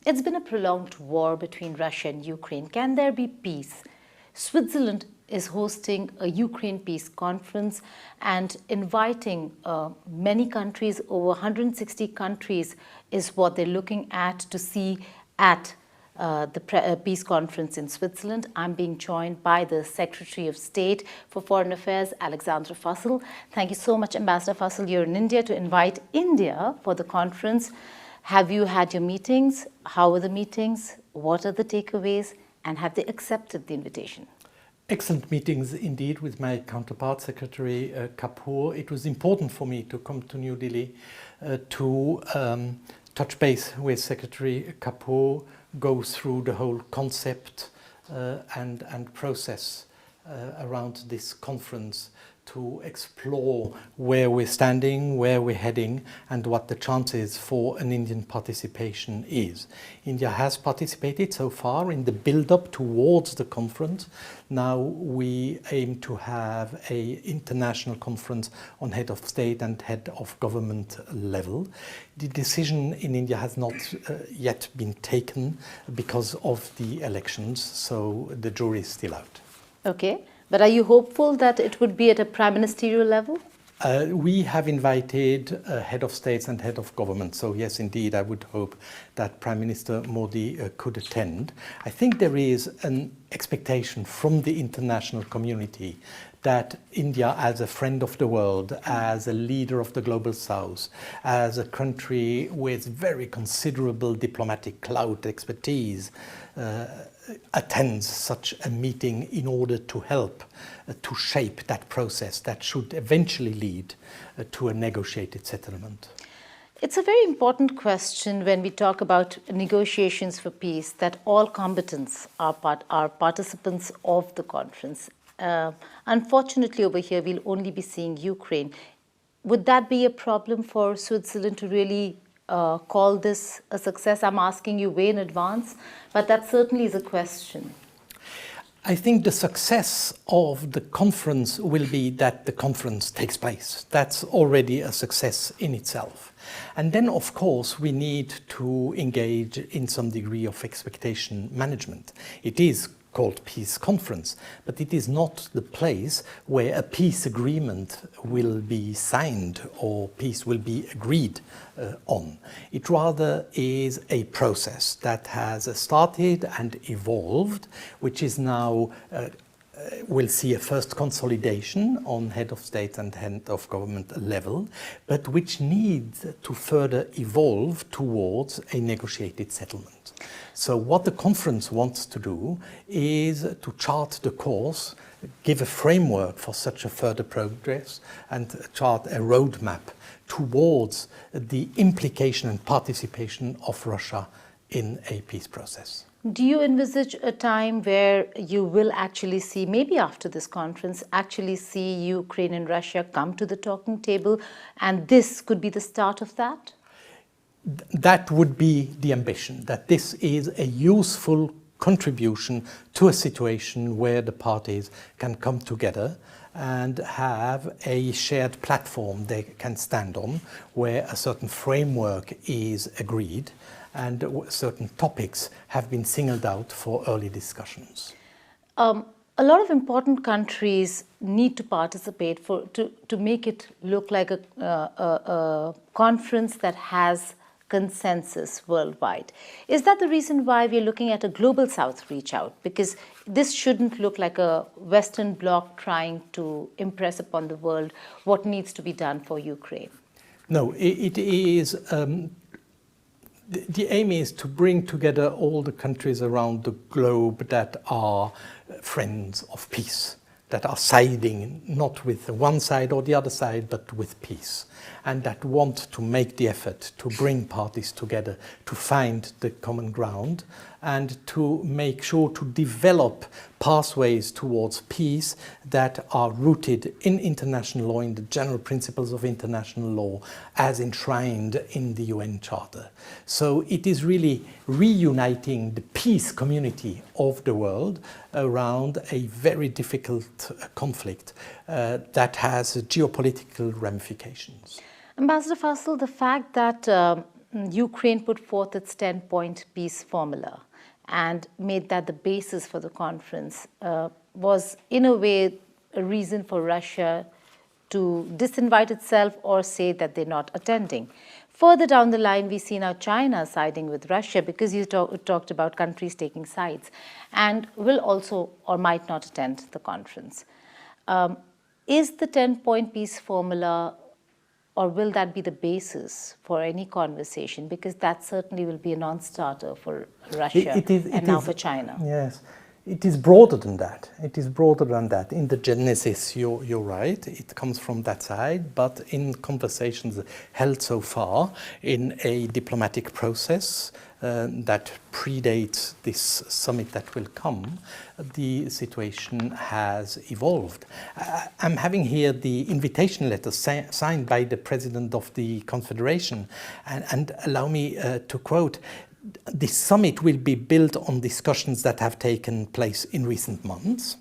It's been a prolonged war between Russia and Ukraine. Can there be peace? Switzerland is hosting a Ukraine peace conference and inviting many countries, over 160 countries is what they're looking at to see at the peace conference in Switzerland. I'm being joined by the Secretary of State for Foreign Affairs, Alexandre Fasel. Thank you so much, Ambassador Fasel. You're in India to invite India for the conference. Have you had your meetings? How were the meetings? What are the takeaways? And have they accepted the invitation? Excellent meetings indeed with my counterpart, Secretary Kapoor. It was important for me to come to New Delhi to touch base with Secretary Kapoor, go through the whole concept and process around this conference, to explore where we're standing, where we're heading, and what the chances for an Indian participation is. India has participated so far in the build-up towards the conference. Now we aim to have an international conference on head of state and head of government level. The decision in India has not yet been taken because of the elections, so the jury is still out. Okay. But are you hopeful that it would be at a prime ministerial level? We have invited head of states and head of government. So yes, indeed, I would hope that Prime Minister Modi could attend. I think there is an expectation from the international community that India, as a friend of the world, as a leader of the global south, as a country with very considerable diplomatic clout expertise, attends such a meeting in order to help to shape that process that should eventually lead to a negotiated settlement. It's a very important question when we talk about negotiations for peace, that all combatants are participants of the conference. Unfortunately, over here, we'll only be seeing Ukraine. Would that be a problem for Switzerland to really call this a success? I'm asking you way in advance, but that certainly is a question. I think the success of the conference will be that the conference takes place. That's already a success in itself. And then, of course, we need to engage in some degree of expectation management. It is called peace conference, but it is not the place where a peace agreement will be signed or peace will be agreed on. It rather is a process that has started and evolved, which is now we'll see a first consolidation on head of state and head of government level, but which needs to further evolve towards a negotiated settlement. So what the conference wants to do is to chart the course, give a framework for such a further progress, and chart a roadmap towards the implication and participation of Russia in a peace process. Do you envisage a time where you will actually see, maybe after this conference, actually see Ukraine and Russia come to the talking table, and this could be the start of that? That would be the ambition, that this is a useful contribution to a situation where the parties can come together and have a shared platform they can stand on, where a certain framework is agreed and certain topics have been singled out for early discussions. A lot of important countries need to participate to make it look like a conference that has consensus worldwide. Is that the reason why we're looking at a global South reach out? Because this shouldn't look like a Western bloc trying to impress upon the world what needs to be done for Ukraine. No, it is. The aim is to bring together all the countries around the globe that are friends of peace, that are siding not with one side or the other side, but with peace, and that want to make the effort to bring parties together to find the common ground and to make sure to develop pathways towards peace that are rooted in international law, in the general principles of international law as enshrined in the UN Charter. So it is really reuniting the peace community of the world around a very difficult conflict that has geopolitical ramifications. Ambassador Fasel, the fact that Ukraine put forth its 10-point peace formula and made that the basis for the conference, was in a way a reason for Russia to disinvite itself or say that they're not attending. Further down the line, we see now China siding with Russia, because you talked about countries taking sides, and will also or might not attend the conference. Is the 10-point peace formula, or will that be the basis for any conversation? Because that certainly will be a non-starter for Russia and now for China. Yes. It is broader than that. It is broader than that. In the genesis, you're right. It comes from that side. But in conversations held so far in a diplomatic process that predates this summit that will come, the situation has evolved. I'm having here the invitation letter signed by the President of the Confederation. And allow me to quote, "This summit will be built on discussions that have taken place in recent months,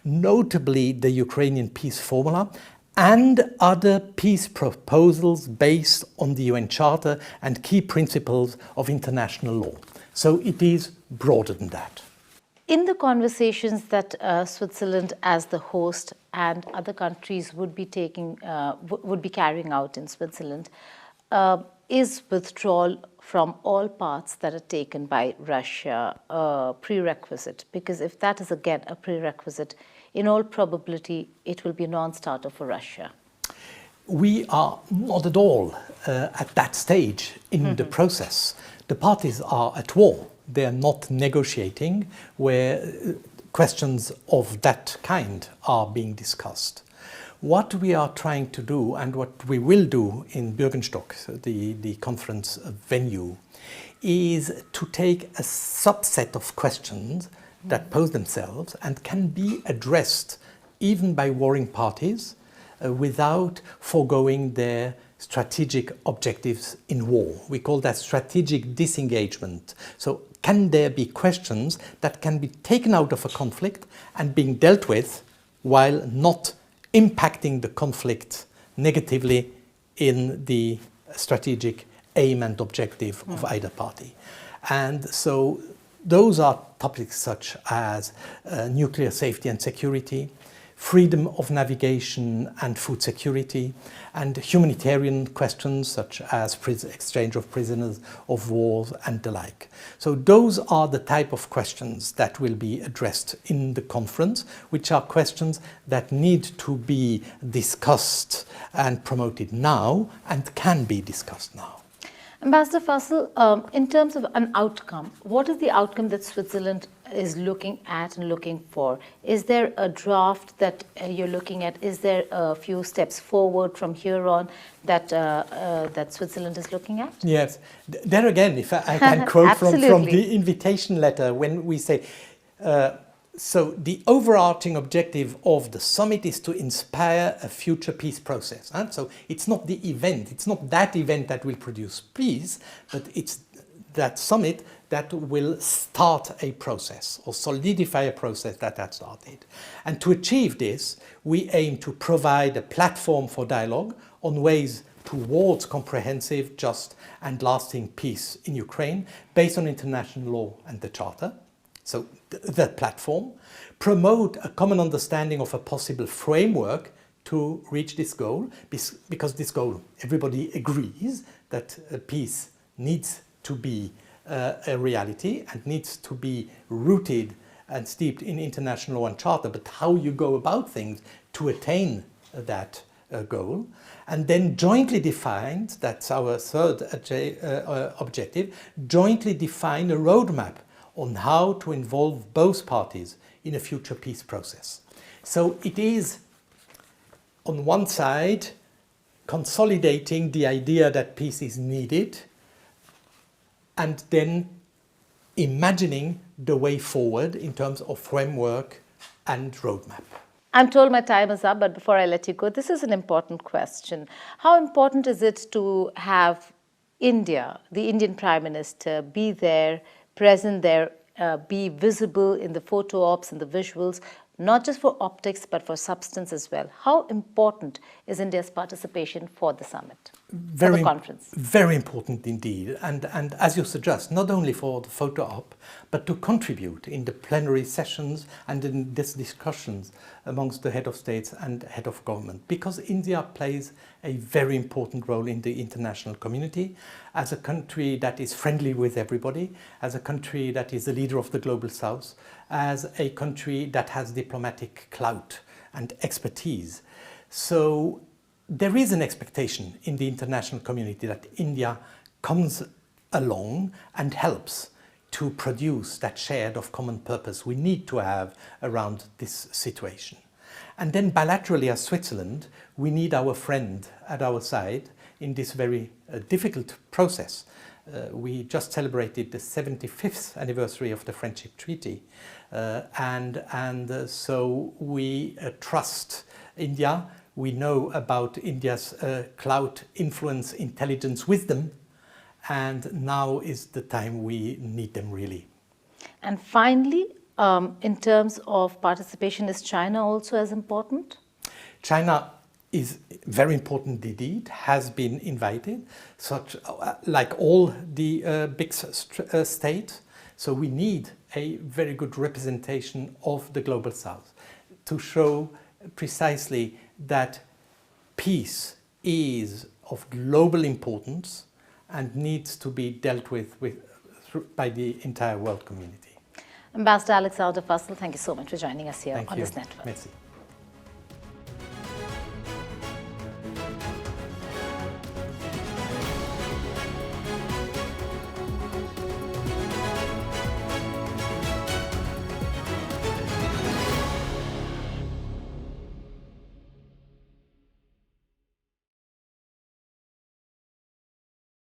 notably the Ukrainian peace formula and other peace proposals based on the UN Charter and key principles of international law." So it is broader than that. In the conversations that Switzerland as the host and other countries would be carrying out in Switzerland, is withdrawal from all parts that are taken by Russia a prerequisite? Because if that is again a prerequisite, in all probability it will be a non-starter for Russia. We are not at all at that stage in the process. The parties are at war. They are not negotiating where questions of that kind are being discussed. What we are trying to do, and what we will do in Bürgenstock, the conference venue, is to take a subset of questions that pose themselves and can be addressed even by warring parties without foregoing their strategic objectives in war. We call that strategic disengagement. So can there be questions that can be taken out of a conflict and being dealt with while not impacting the conflict negatively in the strategic aim and objective of either party? And so those are topics such as nuclear safety and security, freedom of navigation and food security, and humanitarian questions such as exchange of prisoners of war and the like. So those are the type of questions that will be addressed in the conference, which are questions that need to be discussed and promoted now and can be discussed now. Ambassador Fasel, in terms of an outcome, what is the outcome that Switzerland is looking at and looking for? Is there a draft that you're looking at? Is there a few steps forward from here on that that Switzerland is looking at? Yes. There again, if I can quote from the invitation letter, when we say, so the overarching objective of the summit is to inspire a future peace process. And so it's not the event, it's not that event that will produce peace, but it's that summit that will start a process or solidify a process that had started. And to achieve this, we aim to provide a platform for dialogue on ways towards comprehensive, just and lasting peace in Ukraine based on international law and the Charter. So the platform, promote a common understanding of a possible framework to reach this goal, because this goal, everybody agrees that peace needs to be a reality and needs to be rooted and steeped in international law and charter, but how you go about things to attain that goal. And then jointly defined, that's our third objective, jointly define a roadmap on how to involve both parties in a future peace process. So it is, on one side, consolidating the idea that peace is needed, and then imagining the way forward in terms of framework and roadmap. I'm told my time is up, but before I let you go, this is an important question. How important is it to have India, the Indian Prime Minister, be there, present there, be visible in the photo ops and the visuals, not just for optics, but for substance as well? How important is India's participation for the summit? for the conference. Very important indeed. And as you suggest, not only for the photo op, but to contribute in the plenary sessions and in these discussions amongst the head of states and head of government. Because India plays a very important role in the international community as a country that is friendly with everybody, as a country that is the leader of the global south, as a country that has diplomatic clout and expertise. So there is an expectation in the international community that India comes along and helps to produce that shared of common purpose we need to have around this situation. And then bilaterally as Switzerland, we need our friend at our side in this very difficult process. We just celebrated the 75th anniversary of the Friendship Treaty, so we trust India. We know about India's clout, influence, intelligence, wisdom, and now is the time we need them really. And finally, in terms of participation, is China also as important? China is very important indeed, has been invited, like all the big states. So we need a very good representation of the global south to show precisely that peace is of global importance and needs to be dealt with by the entire world community. Ambassador Alexandre Fasel, thank you so much for joining us here on this network. Merci.